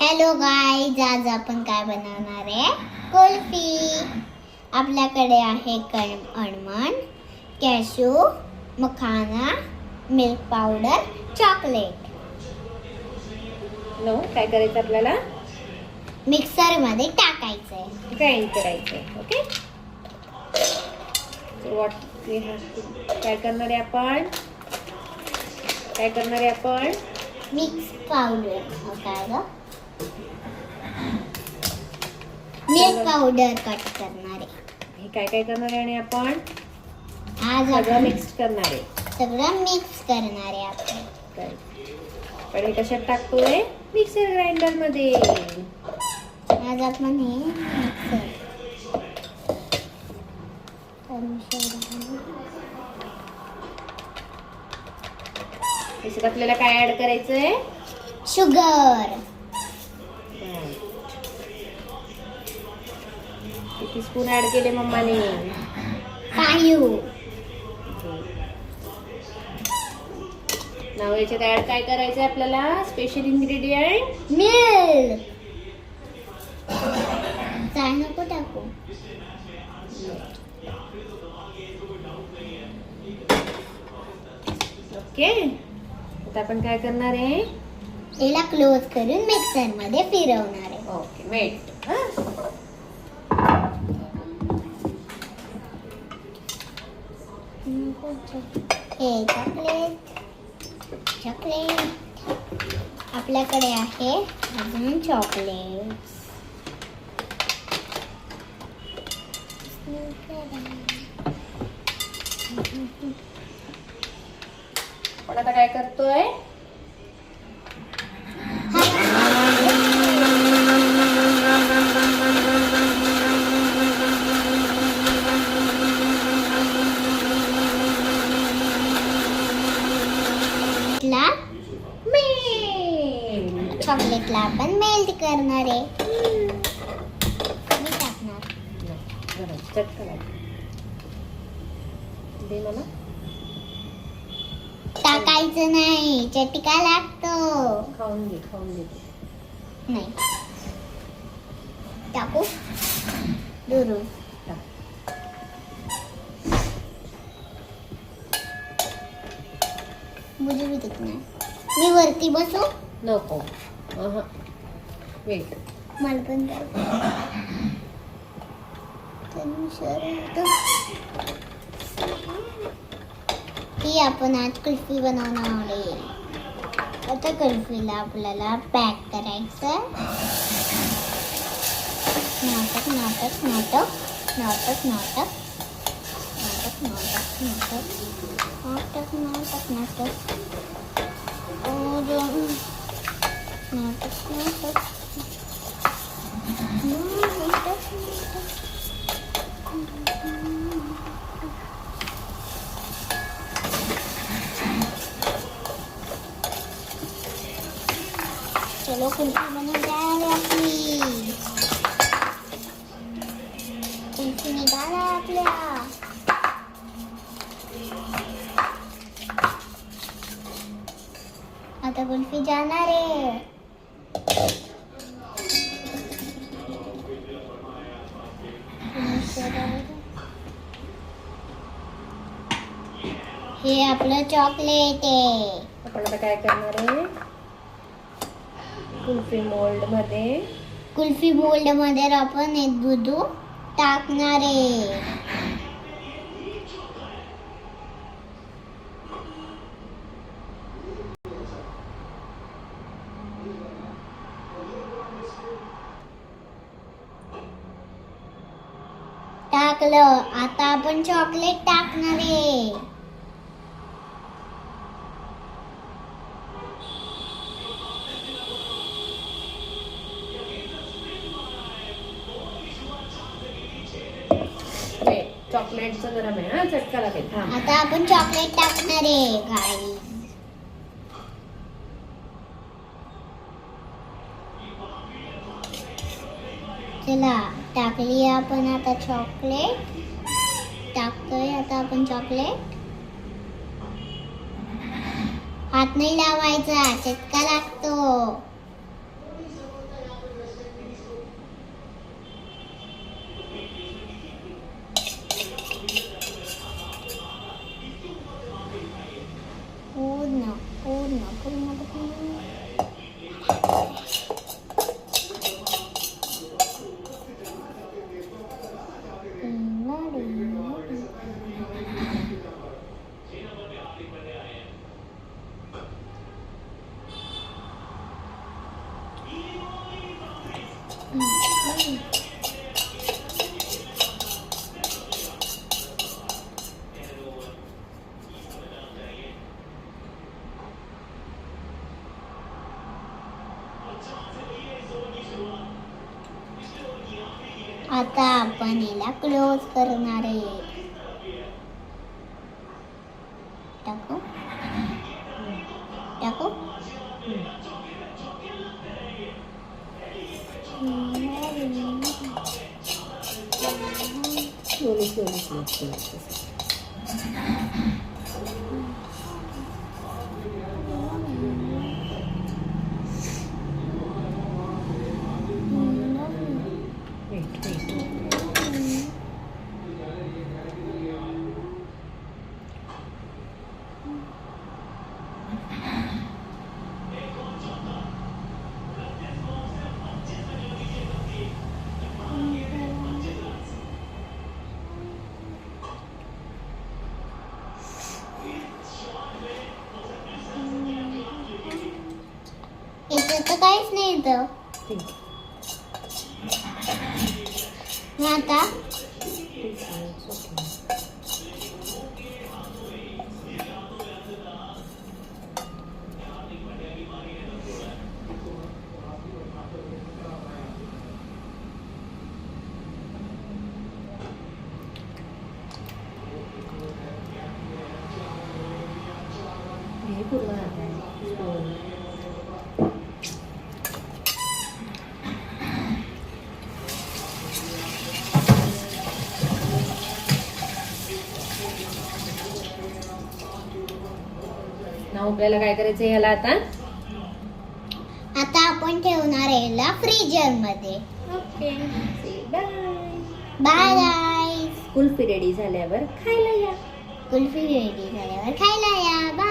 Hello guys, आज आपण काय बनवणार आहे? कुल्फी. आपल्याकडे आहे almond, cashew, makhana, milk powder, chocolate. नो काय करायचं आपल्याला? मिक्सर मध्ये टाकायचंय, ग्राइंड करायचंय. Okay, what we have to. काय करणार आहे आपण? Mix powder. काय ग? मिल्क पावडर कट करणार आहे. हे काय करणार आहे आणि आपण आज सगळं मिक्स करणार आहे. सगळं मिक्स करणार आहे आपण. पण हे कशात टाकतोय? मिक्सर ग्राइंडर मध्ये. आज आपण हे मिक्सर त्याच्यात आपल्याला काय ऍड करायचंय? शुगर. किती स्पून ऍड केले मम्माने? 5. नाव याच्यात ऍड काय करायचंय आपल्याला? Special ingredient milk. काय नको टाकू. ओके. आता आपण काय करणार आहे? याला क्लोज करून मिक्सर मध्ये फिरवणार आहे. Okay, weight. हे चॉकलेट आपल्याकडे आहे. अजून चॉकलेट. पण आता काय करतोय? चॉकलेटला आपण मेल्ट करणार आहे. मी टाकणार. दे मला. टाकायचं नाही, चटका लागतो. खाऊन घे. नाही टाकू दुरून. मुझे भी देखना है. मी वरती बसू? नको. वेट. मला पण ही आपण आज कुल्फी बनवणार आहे. आता कुल्फीला आपल्याला पॅक करायचं. नाटक नाटक नाटक नाटक नाटक नाटक नाटक नाटक नाटक नाटक नाटक चलो कुल्फी बन जाए आपली. कुल्फी निघाला आपल्या. आता कुल्फी जाणार आहे. हे आपलं चॉकलेट आहे. आपण आता काय करणार आहे? कुल्फी मोल्ड मध्ये आपण हे दूध टाकणार आहे. टाकलं. आता आपण चॉकलेट टाकणार आहे. चॉकलेटचं गरम आहे. चटका लागेल. आता आपण चॉकलेट टाकणार आहे. गाई चला टाकली आपण. आता चॉकलेट टाकतोय. आता आपण चॉकलेट हात नाही लावायचा, चटका लागतो. आता आपण याला क्लोज करणार आहे. टाकू टाकू इथं तर काहीच नाही इथं. मग आता हे पूर्ण आहे. नाव आपल्याला काय करायचं ह्याला आता? आता आपण ठेवणार आहे याला फ्रीजर मध्ये. Okay bye. Bye guys. Kulfi ready झाल्यावर खायला या. कुल्फी रेडी झाल्यावर खायला या. बाय.